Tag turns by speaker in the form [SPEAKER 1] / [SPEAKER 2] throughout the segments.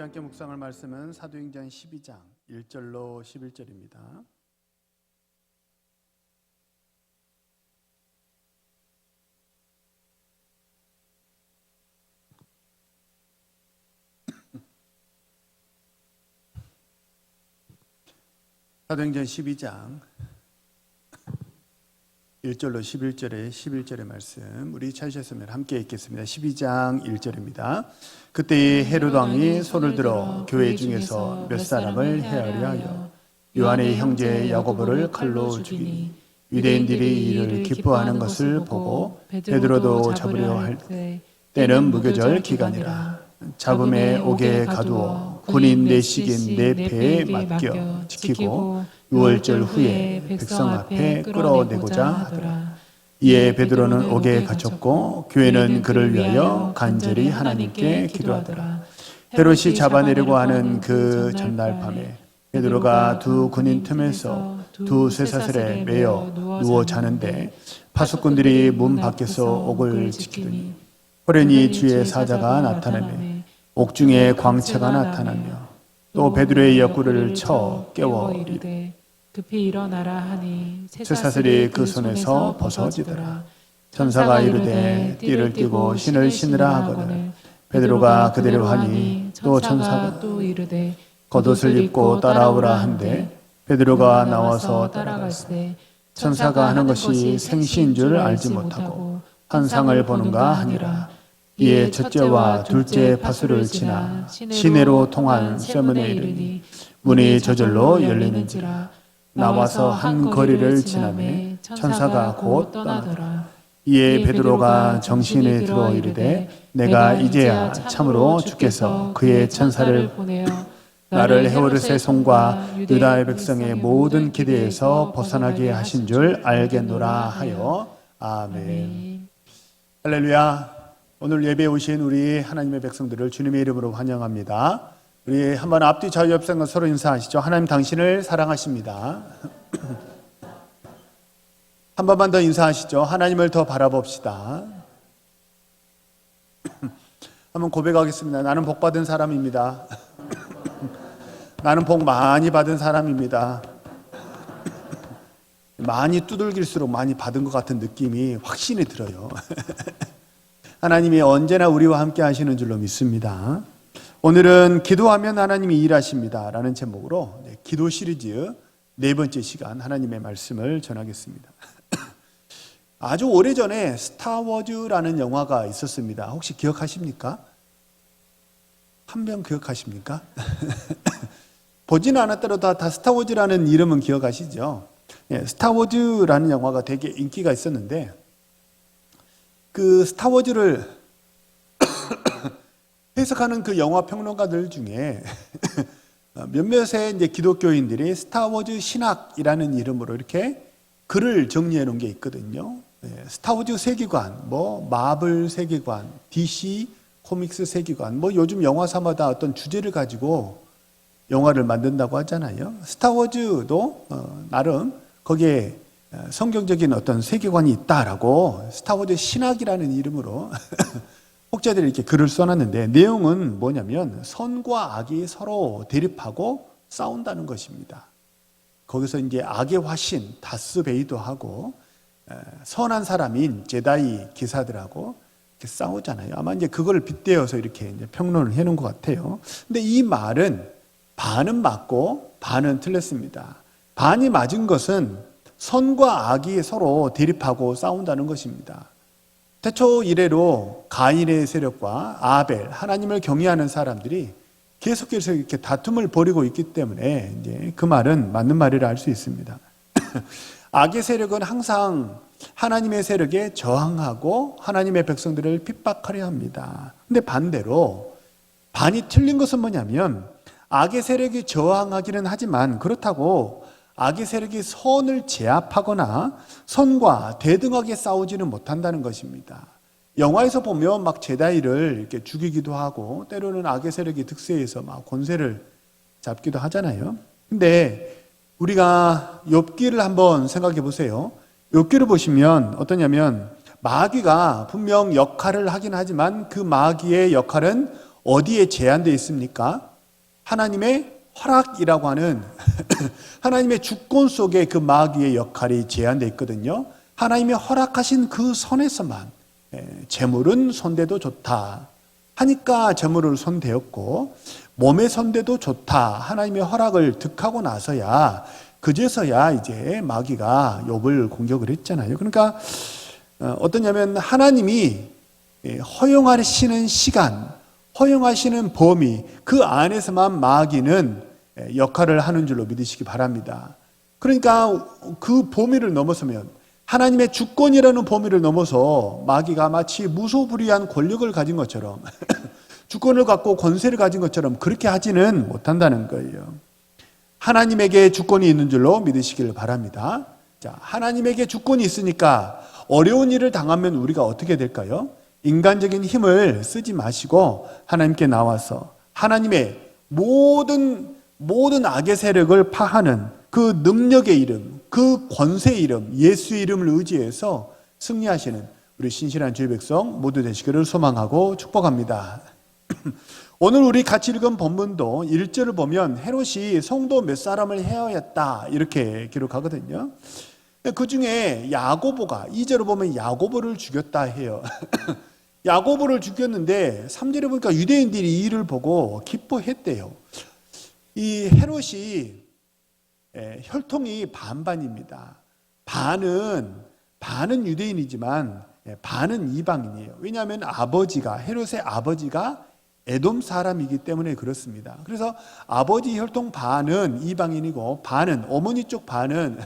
[SPEAKER 1] 함께 묵상할 말씀은 사도행전 12장 1절로 11절입니다. 사도행전 12장 1절로 11절의 말씀 우리 찾으셨으면 함께 읽겠습니다. 12장 1절입니다. 그때 헤롯 왕이 손을 들어 교회 중에서 몇 사람을 해하려 하여 요한의 형제 야고보를 칼로 죽이니 유대인들이 이를 기뻐하는 것을 보고 베드로도 잡으려 할 때는 무교절 기간이라. 잡음에 옥에 가두어 군인 내식인 네 배에 맡겨 지키고 6월절 후에 백성 앞에 끌어내고자 하더라. 이에 베드로는 옥에 갇혔고 교회는 그를 위하여 간절히 하나님께 기도하더라. 헤롯이 잡아내려고 하는 그 전날 밤에 베드로가 두 군인 틈에서 두 쇠사슬에 매여 누워 자는데 파수꾼들이 문 밖에서 옥을 지키더니 호련히 주의 사자가 나타나며 옥중에 광채가 나타나며 또 베드로의 옆구리를 쳐 깨워 이르되
[SPEAKER 2] 급히 일어나라 하니
[SPEAKER 1] 쇠사슬이 그 손에서 벗어지더라. 천사가 이르되 띠를 띠고 신을 신으라 하거늘 베드로가 그대로 하니 또 천사가
[SPEAKER 2] 또 이르되
[SPEAKER 1] 겉옷을 입고 따라오라 한데 베드로가 나와서 따라갔으되 천사가 하는 것이 생시인 줄 알지 못하고 환상을 보는가 하니라. 이에 첫째와 둘째 파수를 지나 시내로 통한 쇠문에 이르니 문이 저절로 열리는지라. 나와서 한 거리를 지나매 천사가 곧 떠나더라. 이에 베드로가 정신에 들어 이르되 내가 이제야 참으로 주께서 그의 천사를 보내어 나를 헤롯의 손과 유다의 백성의 모든 기대에서 벗어나게 하신 줄 알겠노라 하여 아멘. 할렐루야. 오늘 예배에 오신 우리 하나님의 백성들을 주님의 이름으로 환영합니다. 우리 한번 앞뒤 좌우 옆상과 서로 인사하시죠. 하나님 당신을 사랑하십니다. 한 번만 더 인사하시죠. 하나님을 더 바라봅시다. 한번 고백하겠습니다. 나는 복 받은 사람입니다. 나는 복 많이 받은 사람입니다. 많이 두들길수록 많이 받은 것 같은 느낌이 확신이 들어요. 하나님이 언제나 우리와 함께 하시는 줄로 믿습니다. 오늘은 기도하면 하나님이 일하십니다 라는 제목으로 기도 시리즈 네 번째 시간 하나님의 말씀을 전하겠습니다. 아주 오래전에 스타워즈라는 영화가 있었습니다. 혹시 기억하십니까? 한 명 기억하십니까? 보지는 않았더라도 다 스타워즈라는 이름은 기억하시죠? 스타워즈라는 영화가 되게 인기가 있었는데 그 스타워즈를 해석하는 그 영화 평론가들 중에 몇몇의 이제 기독교인들이 스타워즈 신학이라는 이름으로 이렇게 글을 정리해 놓은 게 있거든요. 스타워즈 세계관, 마블 세계관, DC 코믹스 세계관, 요즘 영화사마다 어떤 주제를 가지고 영화를 만든다고 하잖아요. 스타워즈도 나름 거기에 성경적인 어떤 세계관이 있다라고 스타워즈 신학이라는 이름으로 혹자들이 이렇게 글을 써놨는데 내용은 뭐냐면 선과 악이 서로 대립하고 싸운다는 것입니다. 거기서 이제 악의 화신 다스베이더하고 선한 사람인 제다이 기사들하고 이렇게 싸우잖아요. 아마 이제 그걸 빗대어서 이렇게 이제 평론을 해놓은 것 같아요. 근데 이 말은 반은 맞고 반은 틀렸습니다. 반이 맞은 것은 선과 악이 서로 대립하고 싸운다는 것입니다. 태초 이래로 가인의 세력과 아벨, 하나님을 경외하는 사람들이 계속해서 이렇게 다툼을 벌이고 있기 때문에 이제 그 말은 맞는 말이라 할 수 있습니다. 악의 세력은 항상 하나님의 세력에 저항하고 하나님의 백성들을 핍박하려 합니다. 근데 반대로 반이 틀린 것은 뭐냐면 악의 세력이 저항하기는 하지만 그렇다고 악의 세력이 선을 제압하거나 선과 대등하게 싸우지는 못한다는 것입니다. 영화에서 보면 막 제다이를 이렇게 죽이기도 하고 때로는 악의 세력이 득세해서 막 권세를 잡기도 하잖아요. 근데 우리가 욥기를 한번 생각해 보세요. 욥기를 보시면 어떠냐면 마귀가 분명 역할을 하긴 하지만 그 마귀의 역할은 어디에 제한되어 있습니까? 하나님의 허락이라고 하는 하나님의 주권 속에 그 마귀의 역할이 제한되어 있거든요. 하나님의 허락하신 그 선에서만 재물은 손대도 좋다 하니까 재물을 손대었고, 몸에 손대도 좋다 하나님의 허락을 득하고 나서야, 그제서야 이제 마귀가 욥을 공격을 했잖아요. 그러니까 어떠냐면 하나님이 허용하시는 시간, 허용하시는 범위, 그 안에서만 마귀는 역할을 하는 줄로 믿으시기 바랍니다. 그러니까 그 범위를 넘어서면, 하나님의 주권이라는 범위를 넘어서 마귀가 마치 무소불위한 권력을 가진 것처럼 주권을 갖고 권세를 가진 것처럼 그렇게 하지는 못한다는 거예요. 하나님에게 주권이 있는 줄로 믿으시길 바랍니다. 자, 하나님에게 주권이 있으니까 어려운 일을 당하면 우리가 어떻게 될까요? 인간적인 힘을 쓰지 마시고 하나님께 나와서 하나님의 모든 악의 세력을 파하는 그 능력의 이름, 그 권세의 이름, 예수의 이름을 의지해서 승리하시는 우리 신실한 주의 백성 모두 되시기를 소망하고 축복합니다. 오늘 우리 같이 읽은 본문도 1절을 보면 헤롯이 성도 몇 사람을 해하였다 이렇게 기록하거든요. 그 중에 야고보가, 2절을 보면 야고보를 죽였다 해요. 야고보를 죽였는데 3절에 보니까 유대인들이 이 일을 보고 기뻐했대요. 이 헤롯이 혈통이 반반입니다. 반은 유대인이지만 반은 이방인이에요. 왜냐하면 헤롯의 아버지가 에돔 사람이기 때문에 그렇습니다. 그래서 아버지 혈통 반은 이방인이고 반은, 어머니 쪽 반은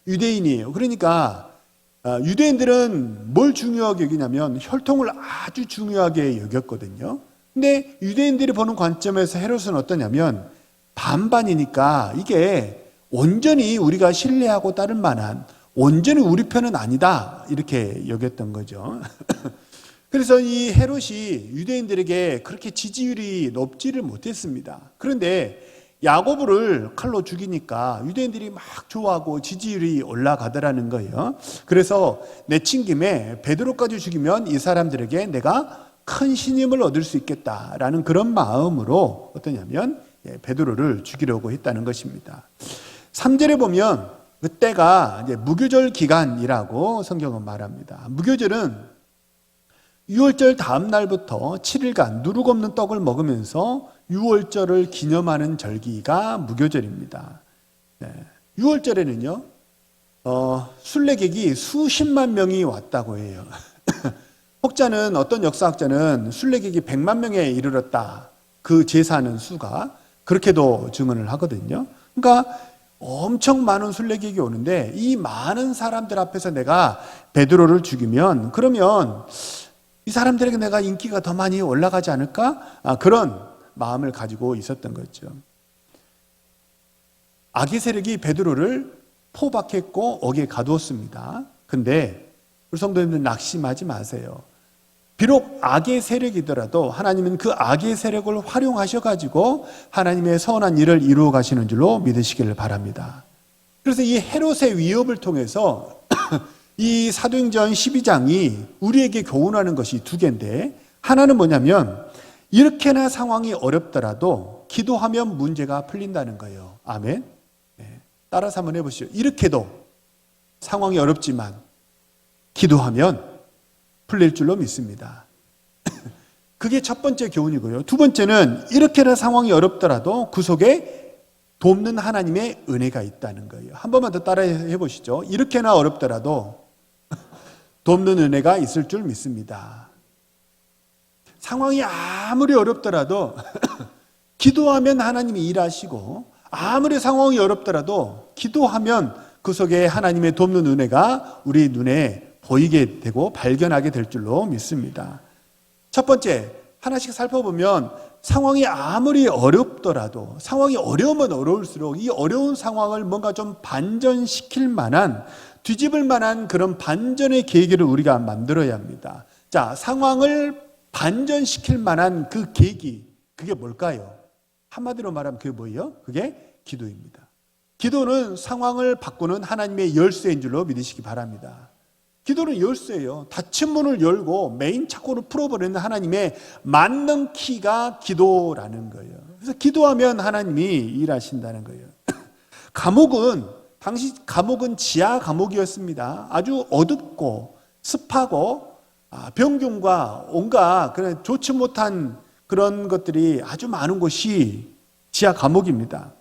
[SPEAKER 1] 유대인이에요. 그러니까 유대인들은 뭘 중요하게 여기냐면 혈통을 아주 중요하게 여겼거든요. 근데 유대인들이 보는 관점에서 헤롯은 어떠냐면 반반이니까 이게 온전히 우리가 신뢰하고 따를 만한, 온전히 우리 편은 아니다 이렇게 여겼던 거죠. 그래서 이 헤롯이 유대인들에게 그렇게 지지율이 높지를 못했습니다. 그런데 야고보를 칼로 죽이니까 유대인들이 막 좋아하고 지지율이 올라가더라는 거예요. 그래서 내친 김에 베드로까지 죽이면 이 사람들에게 내가 큰 신임을 얻을 수 있겠다라는 그런 마음으로 어떠냐면 베드로를 죽이려고 했다는 것입니다. 3절에 보면 그때가 이제 무교절 기간이라고 성경은 말합니다. 무교절은 유월절 다음 날부터 7일간 누룩 없는 떡을 먹으면서 유월절을 기념하는 절기가 무교절입니다. 유월절에는요, 순례객이 수십만 명이 왔다고 해요. 혹자는, 어떤 역사학자는 순례객이 100만 명에 이르렀다, 그 제사하는 수가 그렇게도 증언을 하거든요. 그러니까 엄청 많은 순례객이 오는데 이 많은 사람들 앞에서 내가 베드로를 죽이면 그러면 이 사람들에게 내가 인기가 더 많이 올라가지 않을까? 그런 마음을 가지고 있었던 거죠. 악의 세력이 베드로를 포박했고 옥에 가두었습니다. 근데 우리 성도님들 낙심하지 마세요. 비록 악의 세력이더라도 하나님은 그 악의 세력을 활용하셔가지고 하나님의 선한 일을 이루어 가시는 줄로 믿으시기를 바랍니다. 그래서 이 헤롯의 위협을 통해서 이 사도행전 12장이 우리에게 교훈하는 것이 두 개인데, 하나는 뭐냐면 이렇게나 상황이 어렵더라도 기도하면 문제가 풀린다는 거예요. 아멘. 따라서 한번 해보시죠. 이렇게도 상황이 어렵지만 기도하면 풀릴 줄로 믿습니다. 그게 첫 번째 교훈이고요. 두 번째는 이렇게나 상황이 어렵더라도 그 속에 돕는 하나님의 은혜가 있다는 거예요. 한 번만 더 따라해 보시죠. 이렇게나 어렵더라도 돕는 은혜가 있을 줄 믿습니다. 상황이 아무리 어렵더라도 기도하면 하나님이 일하시고, 아무리 상황이 어렵더라도 기도하면 그 속에 하나님의 돕는 은혜가 우리 눈에 보이게 되고 발견하게 될 줄로 믿습니다. 첫 번째, 하나씩 살펴보면 상황이 아무리 어렵더라도, 상황이 어려우면 어려울수록 이 어려운 상황을 뭔가 좀 반전시킬 만한, 뒤집을 만한 그런 반전의 계기를 우리가 만들어야 합니다. 자, 상황을 반전시킬 만한 그 계기, 그게 뭘까요? 한마디로 말하면 그게 뭐예요? 그게 기도입니다. 기도는 상황을 바꾸는 하나님의 열쇠인 줄로 믿으시기 바랍니다. 기도는 열쇠예요. 닫힌 문을 열고 메인 차고를 풀어버리는 하나님의 만능 키가 기도라는 거예요. 그래서 기도하면 하나님이 일하신다는 거예요. 감옥은 지하 감옥이었습니다. 아주 어둡고 습하고 병균과 온갖 그런 좋지 못한 그런 것들이 아주 많은 곳이 지하 감옥입니다.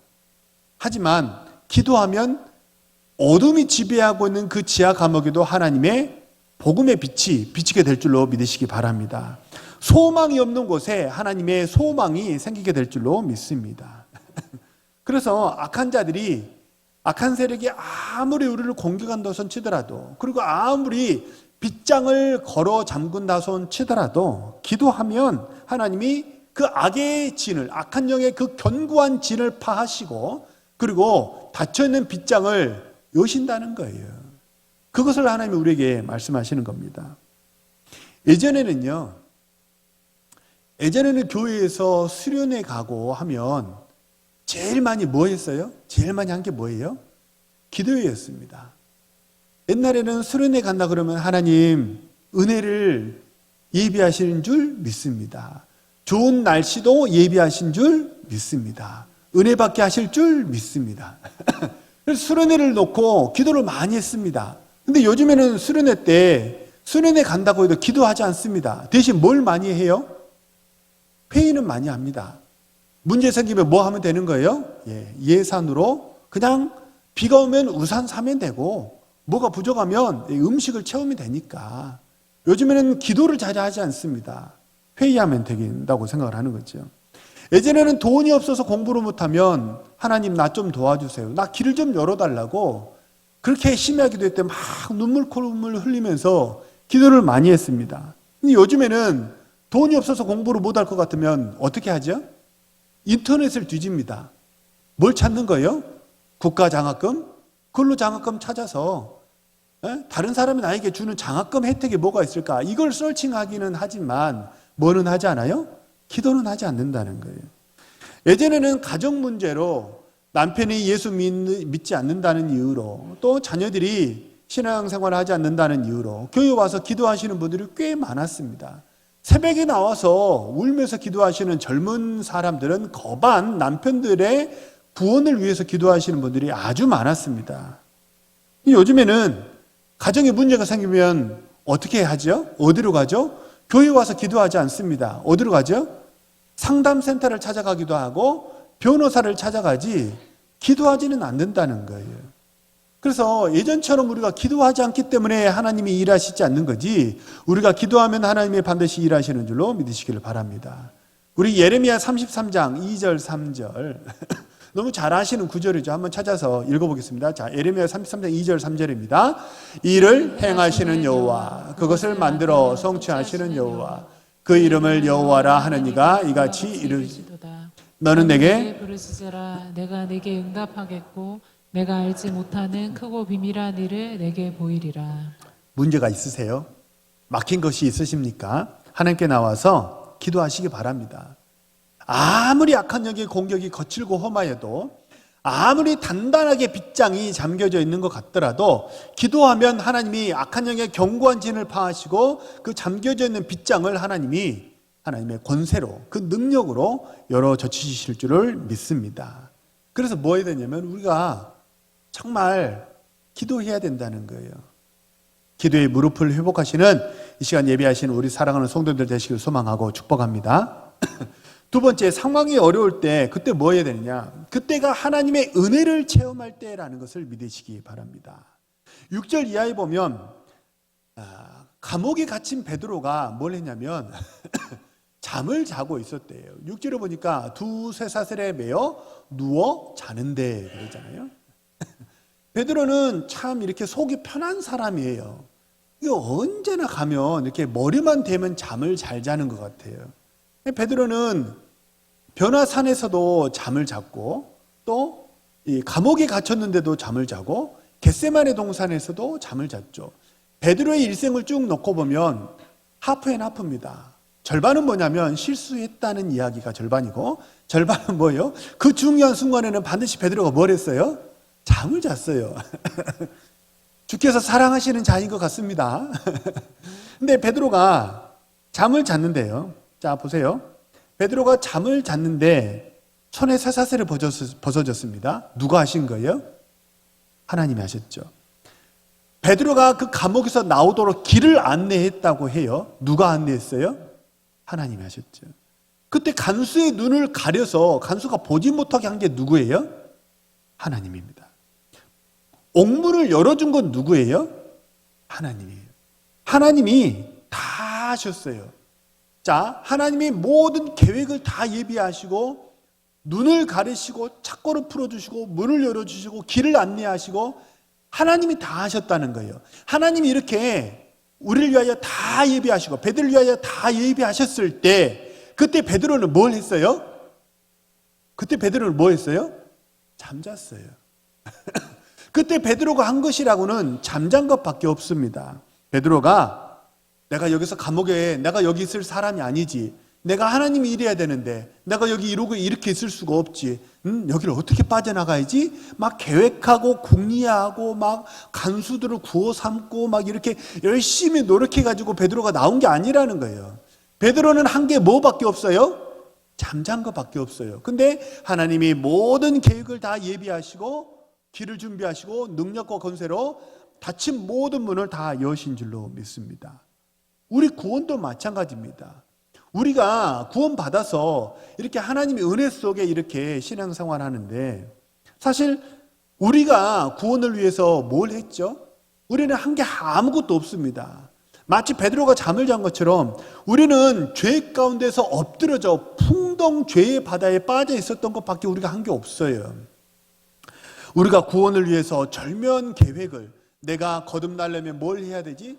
[SPEAKER 1] 하지만 기도하면 어둠이 지배하고 있는 그 지하 감옥에도 하나님의 복음의 빛이 비치게 될 줄로 믿으시기 바랍니다. 소망이 없는 곳에 하나님의 소망이 생기게 될 줄로 믿습니다. 그래서 악한 세력이 아무리 우리를 공격한다 손 치더라도, 그리고 아무리 빗장을 걸어 잠근다 손 치더라도 기도하면 하나님이 그 악의 진을, 악한 영의 그 견고한 진을 파하시고 그리고 닫혀있는 빗장을 여신다는 거예요. 그것을 하나님이 우리에게 말씀하시는 겁니다. 예전에는 교회에서 수련회 가고 하면 제일 많이 뭐 했어요? 제일 많이 한 게 뭐예요? 기도회였습니다. 옛날에는 수련회 간다 그러면 하나님 은혜를 예비하시는 줄 믿습니다. 좋은 날씨도 예비하신 줄 믿습니다. 은혜 받게 하실 줄 믿습니다. 그래서 수련회를 놓고 기도를 많이 했습니다. 근데 요즘에는 수련회 때 수련회 간다고 해도 기도하지 않습니다. 대신 뭘 많이 해요? 회의는 많이 합니다. 문제 생기면 뭐 하면 되는 거예요? 예산으로 그냥 비가 오면 우산 사면 되고 뭐가 부족하면 음식을 채우면 되니까 요즘에는 기도를 잘 하지 않습니다. 회의하면 된다고 생각을 하는 거죠. 예전에는 돈이 없어서 공부를 못하면 하나님 나 좀 도와주세요. 나 길을 좀 열어달라고 그렇게 심하기도 했대. 막 눈물 흘리면서 기도를 많이 했습니다. 근데 요즘에는 돈이 없어서 공부를 못할 것 같으면 어떻게 하죠? 인터넷을 뒤집니다. 뭘 찾는 거예요? 국가장학금? 그걸로 장학금 찾아서 다른 사람이 나에게 주는 장학금 혜택이 뭐가 있을까? 이걸 서칭하기는 하지만 뭐는 하지 않아요? 기도는 하지 않는다는 거예요. 예전에는 가정 문제로 남편이 예수 믿지 않는다는 이유로 또 자녀들이 신앙생활을 하지 않는다는 이유로 교회 와서 기도하시는 분들이 꽤 많았습니다. 새벽에 나와서 울면서 기도하시는 젊은 사람들은 거반 남편들의 구원을 위해서 기도하시는 분들이 아주 많았습니다. 요즘에는 가정에 문제가 생기면 어떻게 하죠? 어디로 가죠? 교회 와서 기도하지 않습니다. 어디로 가죠? 상담센터를 찾아가기도 하고 변호사를 찾아가지 기도하지는 않는다는 거예요. 그래서 예전처럼 우리가 기도하지 않기 때문에 하나님이 일하시지 않는 거지 우리가 기도하면 하나님이 반드시 일하시는 줄로 믿으시기를 바랍니다. 우리 예레미야 33장 2절 3절 너무 잘 아시는 구절이죠. 한번 찾아서 읽어보겠습니다. 자, 예레미야 33장 2절 3절입니다. 이를 행하시는 여호와 그것을 만들어 성취하시는 여호와 그 이름을 여호와라 하는 이가 이같이 이르시도다. 너는 내게
[SPEAKER 2] 부르짖으라 내가 내게 응답하겠고 내가 알지 못하는 크고 비밀한 일을 내게 보이리라.
[SPEAKER 1] 문제가 있으세요? 막힌 것이 있으십니까? 하나님께 나와서 기도하시기 바랍니다. 아무리 악한 영의 공격이 거칠고 험하여도 아무리 단단하게 빗장이 잠겨져 있는 것 같더라도 기도하면 하나님이 악한 영의 견고한 진을 파하시고 그 잠겨져 있는 빗장을 하나님의 권세로 그 능력으로 열어 젖히실 줄을 믿습니다. 그래서 뭐 해야 되냐면 우리가 정말 기도해야 된다는 거예요. 기도의 무릎을 회복하시는 이 시간 예배하시는 우리 사랑하는 성도들 되시길 소망하고 축복합니다. 두 번째, 상황이 어려울 때 그때 뭐 해야 되느냐? 그때가 하나님의 은혜를 체험할 때라는 것을 믿으시기 바랍니다. 6절 이하에 보면 감옥에 갇힌 베드로가 뭘 했냐면 잠을 자고 있었대요. 6절에 보니까 두세 사슬에 매어 누워 자는데 그러잖아요. 베드로는 참 이렇게 속이 편한 사람이에요. 이거 언제나 가면 이렇게 머리만 대면 잠을 잘 자는 것 같아요. 베드로는 변화산에서도 잠을 잤고 또 이 감옥에 갇혔는데도 잠을 자고 겟세마네 동산에서도 잠을 잤죠. 베드로의 일생을 쭉 놓고 보면 하프입니다. 절반은 뭐냐면 실수했다는 이야기가 절반이고 절반은 뭐예요? 그 중요한 순간에는 반드시 베드로가 뭘 했어요? 잠을 잤어요. 주께서 사랑하시는 자인 것 같습니다. 근데 베드로가 잠을 잤는데요. 자, 보세요. 베드로가 잠을 잤는데 손에 쇠사슬이 벗어졌습니다. 누가 하신 거예요? 하나님이 하셨죠. 베드로가 그 감옥에서 나오도록 길을 안내했다고 해요. 누가 안내했어요? 하나님이 하셨죠. 그때 간수의 눈을 가려서 간수가 보지 못하게 한 게 누구예요? 하나님입니다. 옥문을 열어준 건 누구예요? 하나님이에요. 하나님이 다 하셨어요. 자, 하나님이 모든 계획을 다 예비하시고 눈을 가리시고 착고를 풀어주시고 문을 열어주시고 길을 안내하시고 하나님이 다 하셨다는 거예요. 하나님이 이렇게 우리를 위하여 다 예비하시고 베드로를 위하여 다 예비하셨을 때 그때 베드로는 뭘 했어요? 그때 베드로는 뭐 했어요? 잠잤어요. 그때 베드로가 한 것이라고는 잠잔 것밖에 없습니다. 베드로가 내가 여기서 감옥에 내가 여기 있을 사람이 아니지. 내가 하나님이 이래야 되는데 내가 여기 이러고 이렇게 있을 수가 없지. 여기를 어떻게 빠져나가야지? 막 계획하고 궁리하고 막 간수들을 구워 삼고 막 이렇게 열심히 노력해가지고 베드로가 나온 게 아니라는 거예요. 베드로는 한 게 뭐밖에 없어요? 잠잔 것밖에 없어요. 근데 하나님이 모든 계획을 다 예비하시고 길을 준비하시고 능력과 권세로 닫힌 모든 문을 다 여신 줄로 믿습니다. 우리 구원도 마찬가지입니다. 우리가 구원받아서 이렇게 하나님의 은혜 속에 이렇게 신앙생활 하는데 사실 우리가 구원을 위해서 뭘 했죠? 우리는 한 게 아무것도 없습니다. 마치 베드로가 잠을 잔 것처럼 우리는 죄 가운데서 엎드려져 풍덩 죄의 바다에 빠져 있었던 것밖에 우리가 한 게 없어요. 우리가 구원을 위해서 절묘한 계획을 내가 거듭나려면 뭘 해야 되지?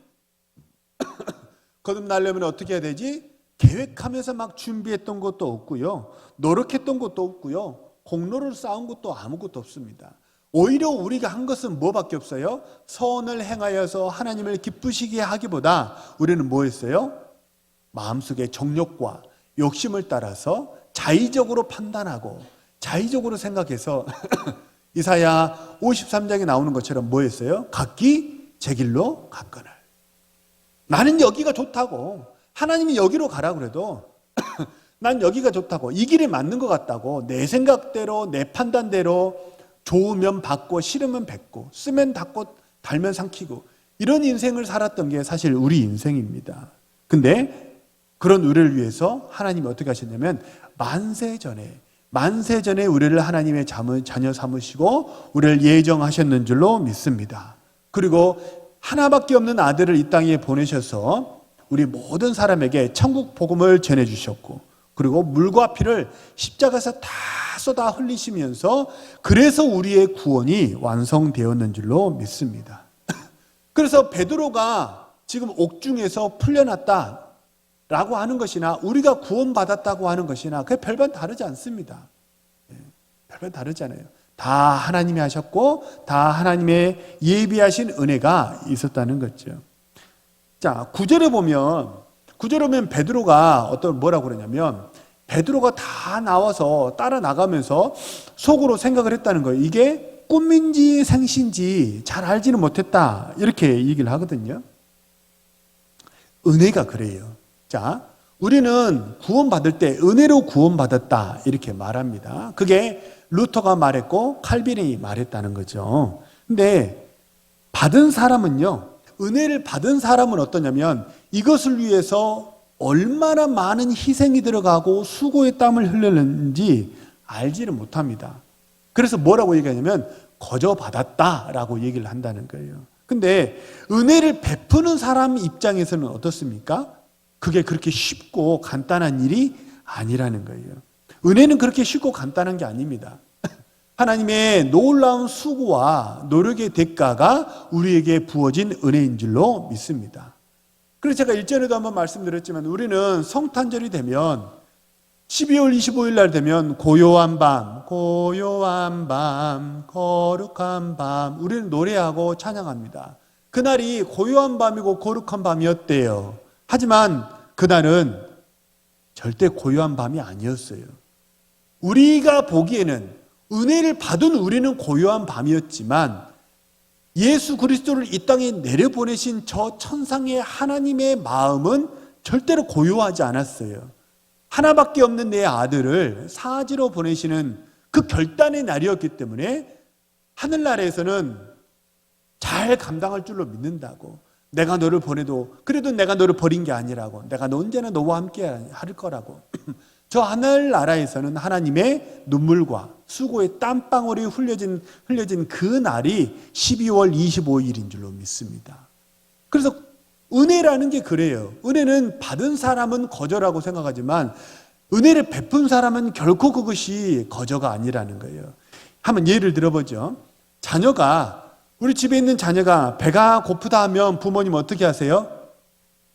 [SPEAKER 1] 거듭나려면 어떻게 해야 되지? 계획하면서 막 준비했던 것도 없고요. 노력했던 것도 없고요. 공로를 쌓은 것도 아무것도 없습니다. 오히려 우리가 한 것은 뭐밖에 없어요? 선을 행하여서 하나님을 기쁘시게 하기보다 우리는 뭐 했어요? 마음속의 정욕과 욕심을 따라서 자의적으로 판단하고 자의적으로 생각해서 이사야 53장에 나오는 것처럼 뭐 했어요? 각기 제 길로 갔거늘. 나는 여기가 좋다고 하나님이 여기로 가라 그래도 난 여기가 좋다고 이 길이 맞는 것 같다고 내 생각대로 내 판단대로 좋으면 받고 싫으면 뱉고 쓰면 닫고 달면 삼키고 이런 인생을 살았던 게 사실 우리 인생입니다. 근데 그런 우리를 위해서 하나님이 어떻게 하셨냐면 만세 전에 우리를 하나님의 자녀 삼으시고 우리를 예정하셨는 줄로 믿습니다. 그리고 하나밖에 없는 아들을 이 땅에 보내셔서 우리 모든 사람에게 천국 복음을 전해주셨고 그리고 물과 피를 십자가에서 다 쏟아 흘리시면서 그래서 우리의 구원이 완성되었는 줄로 믿습니다. 그래서 베드로가 지금 옥중에서 풀려났다라고 하는 것이나 우리가 구원받았다고 하는 것이나 그게 별반 다르지 않습니다. 별반 다르잖아요. 다 하나님이 하셨고 다 하나님의 예비하신 은혜가 있었다는 거죠. 자, 9절에 보면 베드로가 뭐라고 그러냐면 베드로가 다 나와서 따라 나가면서 속으로 생각을 했다는 거예요. 이게 꿈인지 생신지 잘 알지는 못했다. 이렇게 얘기를 하거든요. 은혜가 그래요. 자, 우리는 구원받을 때 은혜로 구원받았다. 이렇게 말합니다. 그게 루터가 말했고 칼빈이 말했다는 거죠. 근데 받은 사람은요. 은혜를 받은 사람은 어떠냐면 이것을 위해서 얼마나 많은 희생이 들어가고 수고의 땀을 흘렸는지 알지를 못합니다. 그래서 뭐라고 얘기하냐면 거저 받았다라고 얘기를 한다는 거예요. 근데 은혜를 베푸는 사람 입장에서는 어떻습니까? 그게 그렇게 쉽고 간단한 일이 아니라는 거예요. 은혜는 그렇게 쉽고 간단한 게 아닙니다. 하나님의 놀라운 수고와 노력의 대가가 우리에게 부어진 은혜인 줄로 믿습니다. 그래서 제가 일전에도 한번 말씀드렸지만 우리는 성탄절이 되면 12월 25일 날 되면 고요한 밤 거룩한 밤 우리는 노래하고 찬양합니다. 그날이 고요한 밤이고 거룩한 밤이었대요. 하지만 그날은 절대 고요한 밤이 아니었어요. 우리가 보기에는 은혜를 받은 우리는 고요한 밤이었지만 예수 그리스도를 이 땅에 내려보내신 저 천상의 하나님의 마음은 절대로 고요하지 않았어요. 하나밖에 없는 내 아들을 사지로 보내시는 그 결단의 날이었기 때문에 하늘나라에서는 잘 감당할 줄로 믿는다고. 내가 너를 보내도 그래도 내가 너를 버린 게 아니라고. 내가 언제나 너와 함께 할 거라고. 저 하늘나라에서는 하나님의 눈물과 수고의 땀방울이 흘려진 그 날이 12월 25일인 줄로 믿습니다. 그래서 은혜라는 게 그래요. 은혜는 받은 사람은 거저라고 생각하지만 은혜를 베푼 사람은 결코 그것이 거저가 아니라는 거예요. 한번 예를 들어보죠. 우리 집에 있는 자녀가 배가 고프다 하면 부모님 어떻게 하세요?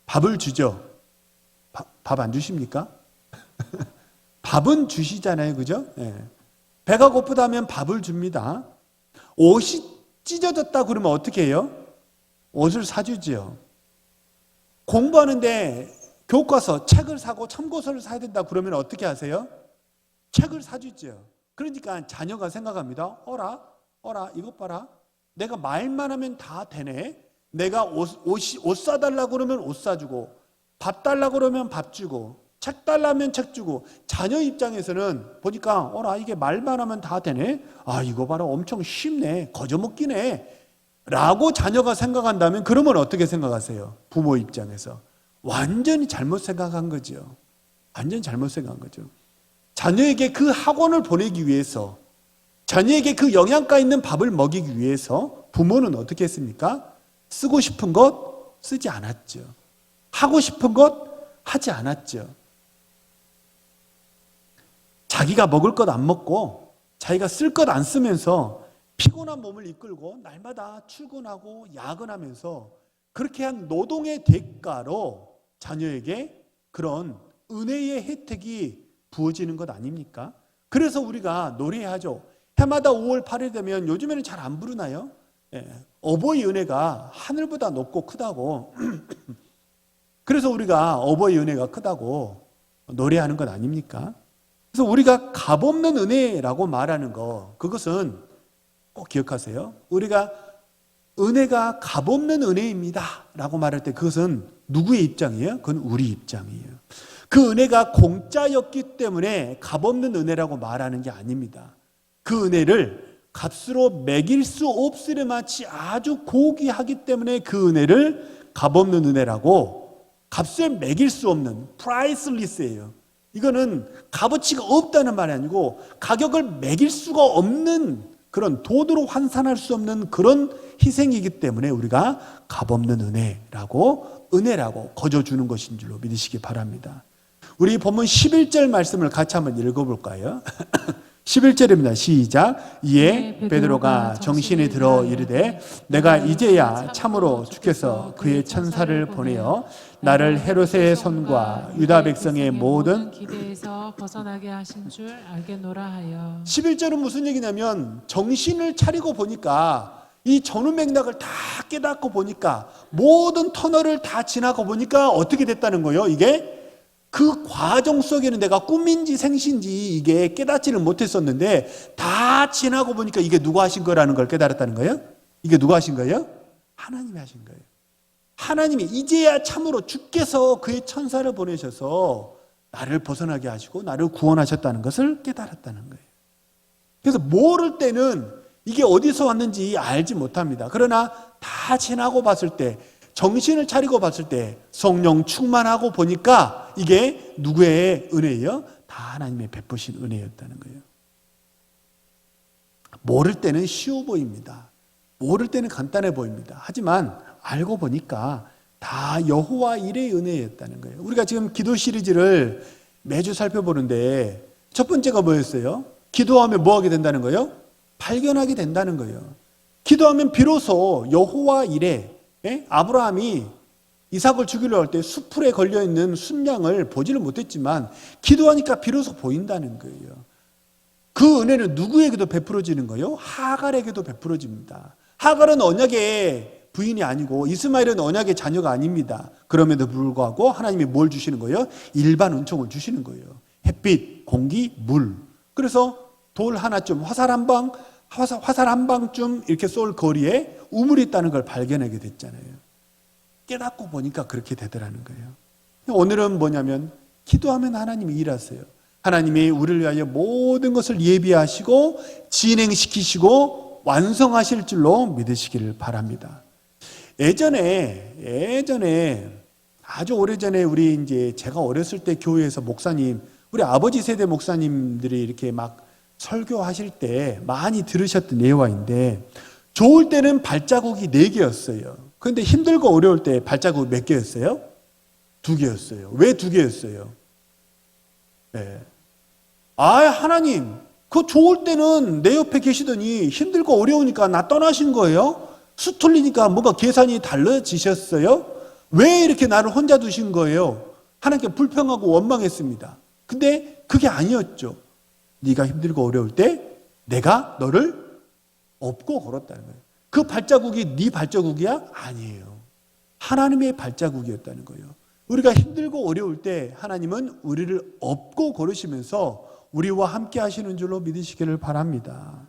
[SPEAKER 1] 밥을 주죠. 밥 안 주십니까? 밥은 주시잖아요. 그죠? 네. 배가 고프다 하면 밥을 줍니다. 옷이 찢어졌다 그러면 어떻게 해요? 옷을 사주지요. 공부하는데 교과서, 책을 사고 참고서를 사야 된다 그러면 어떻게 하세요? 책을 사주죠. 그러니까 자녀가 생각합니다. 어라 이것 봐라. 내가 말만 하면 다 되네. 내가 옷 사달라고 그러면 옷 사주고, 밥 달라고 그러면 밥 주고, 책 달라면 책 주고. 자녀 입장에서는 보니까 어라 이게 말만 하면 다 되네. 아 이거 봐라 엄청 쉽네. 거저먹기네. 라고 자녀가 생각한다면 그러면 어떻게 생각하세요? 부모 입장에서 완전히 잘못 생각한 거죠. 완전히 잘못 생각한 거죠. 자녀에게 그 학원을 보내기 위해서, 자녀에게 그 영양가 있는 밥을 먹이기 위해서 부모는 어떻게 했습니까? 쓰고 싶은 것 쓰지 않았죠. 하고 싶은 것 하지 않았죠. 자기가 먹을 것 안 먹고 자기가 쓸 것 안 쓰면서 피곤한 몸을 이끌고 날마다 출근하고 야근하면서 그렇게 한 노동의 대가로 자녀에게 그런 은혜의 혜택이 부어지는 것 아닙니까? 그래서 우리가 노래하죠. 해마다 5월 8일 되면 요즘에는 잘 안 부르나요? 어버이 은혜가 하늘보다 높고 크다고. 그래서 우리가 어버이 은혜가 크다고 노래하는 것 아닙니까? 그래서 우리가 값없는 은혜라고 말하는 거, 그것은 꼭 기억하세요. 우리가 은혜가 값없는 은혜입니다 라고 말할 때 그것은 누구의 입장이에요? 그건 우리 입장이에요. 그 은혜가 공짜였기 때문에 값없는 은혜라고 말하는 게 아닙니다. 그 은혜를 값으로 매길 수 없으려마치 아주 고귀하기 때문에 그 은혜를 값없는 은혜라고, 값을 매길 수 없는 priceless예요. 이거는 값어치가 없다는 말이 아니고 가격을 매길 수가 없는 그런 돈으로 환산할 수 없는 그런 희생이기 때문에 우리가 값없는 은혜라고 거저주는 것인 줄로 믿으시기 바랍니다. 우리 본문 11절 말씀을 같이 한번 읽어볼까요? 11절입니다. 시작. 이에 베드로가 정신이 들어 이르되 내가 이제야 참으로 주께서 그의 천사를 보내어 나를 헤롯의 손과 유다 백성의 모든
[SPEAKER 2] 기대에서 벗어나게 하신 줄 알겠노라 하여.
[SPEAKER 1] 11절은 무슨 얘기냐면 정신을 차리고 보니까 이 전후 맥락을 다 깨닫고 보니까 모든 터널을 다 지나고 보니까 어떻게 됐다는 거예요? 이게 그 과정 속에는 내가 꿈인지 생신지 이게 깨닫지를 못했었는데 다 지나고 보니까 이게 누가 하신 거라는 걸 깨달았다는 거예요? 이게 누가 하신 거예요? 하나님이 하신 거예요. 하나님이 이제야 참으로 주께서 그의 천사를 보내셔서 나를 벗어나게 하시고 나를 구원하셨다는 것을 깨달았다는 거예요. 그래서 모를 때는 이게 어디서 왔는지 알지 못합니다. 그러나 다 지나고 봤을 때, 정신을 차리고 봤을 때, 성령 충만하고 보니까 이게 누구의 은혜예요? 다 하나님의 베푸신 은혜였다는 거예요. 모를 때는 쉬워 보입니다. 모를 때는 간단해 보입니다. 하지만 알고 보니까 다 여호와 일의 은혜였다는 거예요. 우리가 지금 기도 시리즈를 매주 살펴보는데 첫 번째가 뭐였어요? 기도하면 뭐 하게 된다는 거예요? 발견하게 된다는 거예요. 기도하면 비로소 여호와 일에, 아브라함이 이삭을 죽이려 할 때 수풀에 걸려있는 순양을 보지를 못했지만 기도하니까 비로소 보인다는 거예요. 그 은혜는 누구에게도 베풀어지는 거예요? 하갈에게도 베풀어집니다. 하갈은 언약의 부인이 아니고 이스마엘은 언약의 자녀가 아닙니다. 그럼에도 불구하고 하나님이 뭘 주시는 거예요? 일반 은총을 주시는 거예요. 햇빛, 공기, 물. 그래서 돌 하나쯤, 화살 한 방쯤 이렇게 쏠 거리에 우물이 있다는 걸 발견하게 됐잖아요. 깨닫고 보니까 그렇게 되더라는 거예요. 오늘은 뭐냐면 기도하면 하나님이 일하세요. 하나님이 우리를 위하여 모든 것을 예비하시고 진행시키시고 완성하실 줄로 믿으시기를 바랍니다. 예전에 아주 오래전에 우리 이제 제가 어렸을 때 교회에서 목사님, 우리 아버지 세대 목사님들이 이렇게 막 설교하실 때 많이 들으셨던 예화인데, 좋을 때는 발자국이 4개였어요. 그런데 힘들고 어려울 때 발자국 몇 개였어요? 2개였어요. 왜 2개였어요? 네. 하나님, 그 좋을 때는 내 옆에 계시더니 힘들고 어려우니까 나 떠나신 거예요? 수틀리니까 뭔가 계산이 달라지셨어요? 왜 이렇게 나를 혼자 두신 거예요? 하나님께 불평하고 원망했습니다. 근데 그게 아니었죠. 네가 힘들고 어려울 때 내가 너를 업고 걸었다는 거예요. 그 발자국이 네 발자국이야? 아니에요. 하나님의 발자국이었다는 거예요. 우리가 힘들고 어려울 때 하나님은 우리를 업고 걸으시면서 우리와 함께 하시는 줄로 믿으시기를 바랍니다.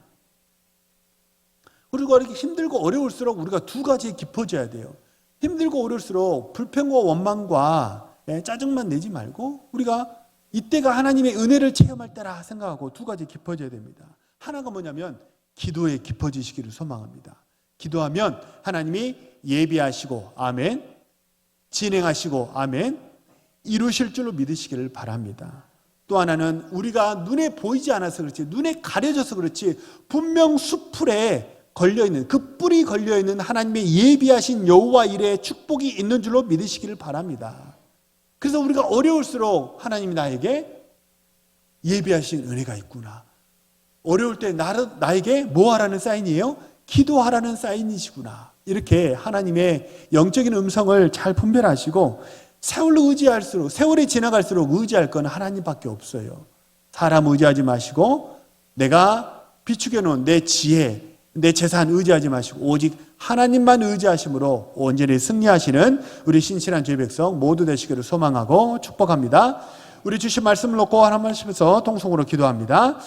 [SPEAKER 1] 그리고 이렇게 힘들고 어려울수록 우리가 2가지에 깊어져야 돼요. 힘들고 어려울수록 불평과 원망과 짜증만 내지 말고 우리가 이때가 하나님의 은혜를 체험할 때라 생각하고 2가지 깊어져야 됩니다. 하나가 뭐냐면 기도에 깊어지시기를 소망합니다. 기도하면 하나님이 예비하시고 아멘, 진행하시고 아멘, 이루실 줄로 믿으시기를 바랍니다. 또 하나는 우리가 눈에 보이지 않아서 그렇지, 눈에 가려져서 그렇지, 분명 숲풀에 걸려있는, 그 뿔이 걸려있는 하나님의 예비하신 여호와 일의 축복이 있는 줄로 믿으시기를 바랍니다. 그래서 우리가 어려울수록 하나님이 나에게 예비하신 은혜가 있구나, 어려울 때 나에게 뭐 하라는 사인이에요? 기도하라는 사인이시구나, 이렇게 하나님의 영적인 음성을 잘 분별하시고 세월로 의지할수록, 세월이 지나갈수록 의지할 건 하나님밖에 없어요. 사람 의지하지 마시고 내가 비축해 놓은 내 지혜, 내 재산 의지하지 마시고 오직 하나님만 의지하심으로 온전히 승리하시는 우리 신실한 주의 백성 모두 되시기를 소망하고 축복합니다. 우리 주신 말씀을 놓고 하나님 말씀에서 통성으로 기도합니다.